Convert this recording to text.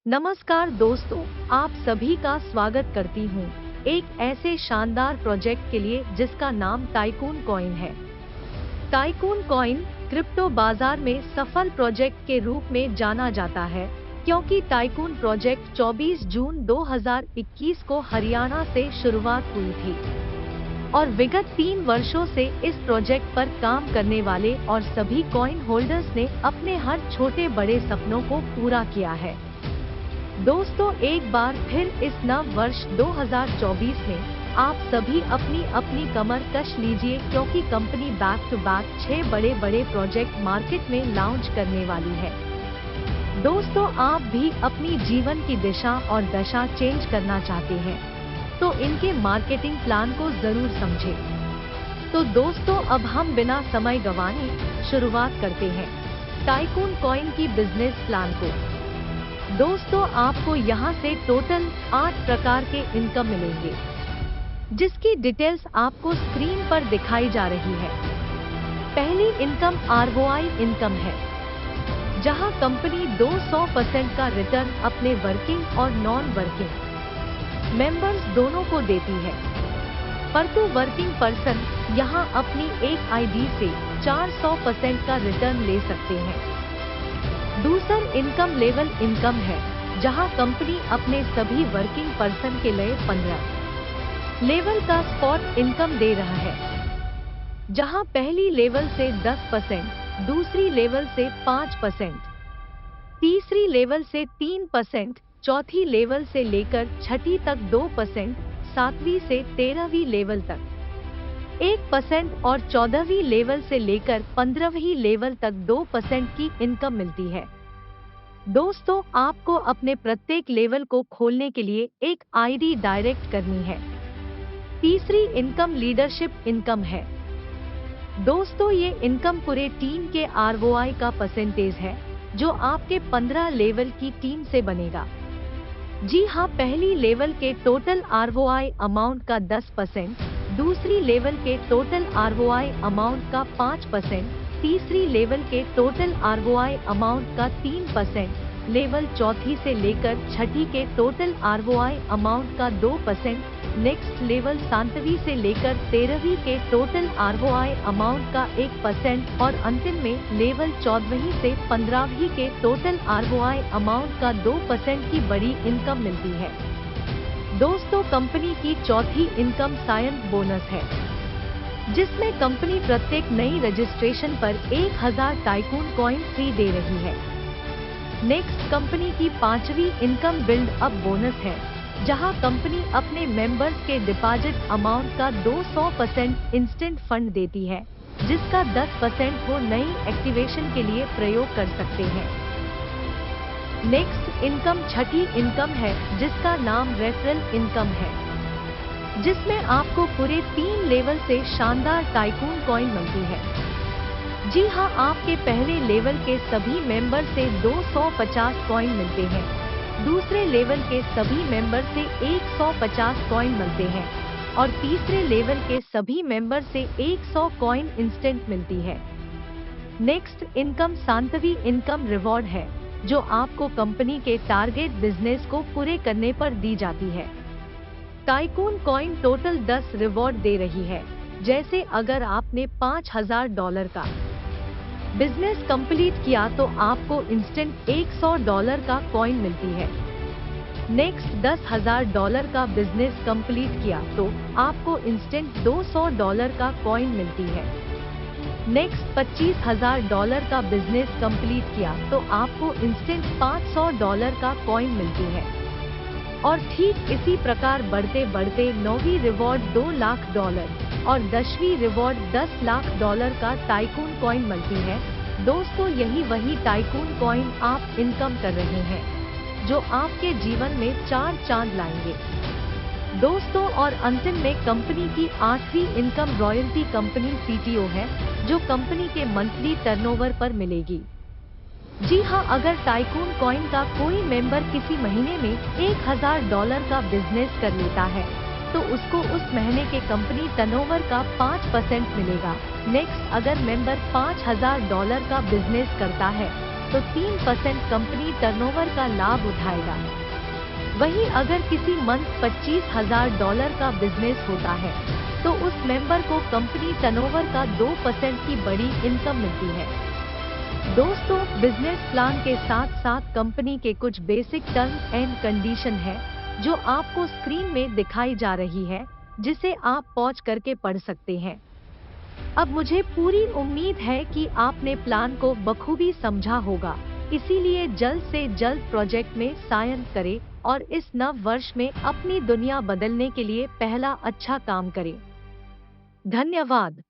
नमस्कार दोस्तों, आप सभी का स्वागत करती हूँ एक ऐसे शानदार प्रोजेक्ट के लिए जिसका नाम टाइकून कॉइन है। टाइकून कॉइन क्रिप्टो बाजार में सफल प्रोजेक्ट के रूप में जाना जाता है क्योंकि टाइकून प्रोजेक्ट 24 जून 2021 को हरियाणा से शुरुआत हुई थी और विगत 3 वर्षों से इस प्रोजेक्ट पर काम करने वाले और सभी कॉइन होल्डर्स ने अपने हर छोटे बड़े सपनों को पूरा किया है। दोस्तों, एक बार फिर इस नव वर्ष 2024 में आप सभी अपनी अपनी कमर कस लीजिए क्योंकि कंपनी बैक टू बैक 6 बड़े बड़े प्रोजेक्ट मार्केट में लॉन्च करने वाली है। दोस्तों, आप भी अपनी जीवन की दिशा और दशा चेंज करना चाहते हैं तो इनके मार्केटिंग प्लान को जरूर समझें। तो दोस्तों, अब हम बिना समय गंवाए शुरुआत करते हैं टाइकून कॉइन की बिजनेस प्लान को। दोस्तों, आपको यहाँ से टोटल 8 प्रकार के इनकम मिलेंगे जिसकी डिटेल्स आपको स्क्रीन पर दिखाई जा रही है। पहली इनकम आरओआई इनकम है जहाँ कंपनी 200% का रिटर्न अपने वर्किंग और नॉन वर्किंग मेंबर्स दोनों को देती है। परंतु वर्किंग पर्सन यहाँ अपनी एक आईडी से 400% का रिटर्न ले सकते हैं। दूसरा इनकम लेवल इनकम है जहां कंपनी अपने सभी वर्किंग पर्सन के लिए 15 लेवल का स्पॉट इनकम दे रहा है, जहां पहली लेवल से 10%, दूसरी लेवल से 5%, तीसरी लेवल से 3%, चौथी लेवल से लेकर छठी तक 2%, सातवीं से 13वीं लेवल तक 1% और 14वीं लेवल से लेकर 15वीं लेवल तक 2% की इनकम मिलती है। दोस्तों, आपको अपने प्रत्येक लेवल को खोलने के लिए एक आईडी डायरेक्ट करनी है। तीसरी इनकम लीडरशिप इनकम है। दोस्तों, ये इनकम पूरे टीम के आरओआई का परसेंटेज है जो आपके 15 लेवल की टीम से बनेगा। जी हाँ, पहली लेवल के टोटल आरओआई अमाउंट का 10%, दूसरी लेवल के टोटल आरओआई अमाउंट का 5%, तीसरी लेवल के टोटल आरओआई अमाउंट का 3%, लेवल चौथी से लेकर छठी के टोटल आरओआई अमाउंट का 2%, नेक्स्ट लेवल 7वीं से लेकर 13वीं के टोटल आरओआई अमाउंट का 1% और अंतिम में लेवल 14वीं से 15वीं के टोटल आरओआई अमाउंट का 2% की बड़ी इनकम मिलती है। दोस्तों, कंपनी की चौथी इनकम साइन बोनस है जिसमें कंपनी प्रत्येक नई रजिस्ट्रेशन पर 1000 टाइकून कॉइन फ्री दे रही है। नेक्स्ट, कंपनी की 5वीं इनकम बिल्ड अप बोनस है जहां कंपनी अपने मेंबर्स के डिपॉजिट अमाउंट का 200% इंस्टेंट फंड देती है जिसका 10% वो नई एक्टिवेशन के लिए प्रयोग कर सकते हैं। नेक्स्ट इनकम छठी इनकम है जिसका नाम रेफरल इनकम है जिसमें आपको पूरे 3 लेवल से शानदार टाइकून कॉइन मिलती है। जी हाँ, आपके पहले लेवल के सभी मेंबर से 250 कॉइन मिलते हैं, दूसरे लेवल के सभी मेंबर से 150 कॉइन मिलते हैं और तीसरे लेवल के सभी मेंबर से 100 कॉइन इंस्टेंट मिलती है। नेक्स्ट इनकम 7वीं इनकम रिवॉर्ड है जो आपको कंपनी के टारगेट बिजनेस को पूरे करने पर दी जाती है। टाइकून कॉइन टोटल 10 रिवॉर्ड दे रही है, जैसे अगर आपने $5000 का बिजनेस कंप्लीट किया तो आपको इंस्टेंट $100 का कॉइन मिलती है। नेक्स्ट $10,000 का बिजनेस कंप्लीट किया तो आपको इंस्टेंट $200 का कॉइन मिलती है। नेक्स्ट $25,000 का बिजनेस कंप्लीट किया तो आपको इंस्टेंट $500 का कॉइन मिलती है। और ठीक इसी प्रकार बढ़ते बढ़ते 9वीं रिवॉर्ड $2 लाख और 10वीं रिवॉर्ड $10 लाख का टाइकून कॉइन मिलती है। दोस्तों, यही वही टाइकून कॉइन आप इनकम कर रहे हैं जो आपके जीवन में 4 चांद लाएंगे। दोस्तों, और अंतिम में कंपनी की 8वीं इनकम रॉयल्टी कंपनी सीटीओ है जो कंपनी के मंथली टर्नओवर पर मिलेगी। जी हाँ, अगर टाइकून कॉइन का कोई मेंबर किसी महीने में $1000 का बिजनेस कर लेता है तो उसको उस महीने के कंपनी टर्नओवर का 5% मिलेगा। नेक्स्ट, अगर मेंबर $5000 का बिजनेस करता है तो 3% कंपनी टर्नओवर का लाभ उठाएगा। वहीं अगर किसी मंथ $25,000 का बिजनेस होता है तो उस मेंबर को कंपनी टर्नओवर का 2% की बड़ी इनकम मिलती है। दोस्तों, बिजनेस प्लान के साथ साथ कंपनी के कुछ बेसिक टर्म्स एंड कंडीशन है जो आपको स्क्रीन में दिखाई जा रही है, जिसे आप पॉज करके पढ़ सकते हैं। अब मुझे पूरी उम्मीद है कि आपने प्लान को बखूबी समझा होगा, इसीलिए जल्द से जल्द प्रोजेक्ट में साइन करें और इस नव वर्ष में अपनी दुनिया बदलने के लिए पहला अच्छा काम करें। धन्यवाद।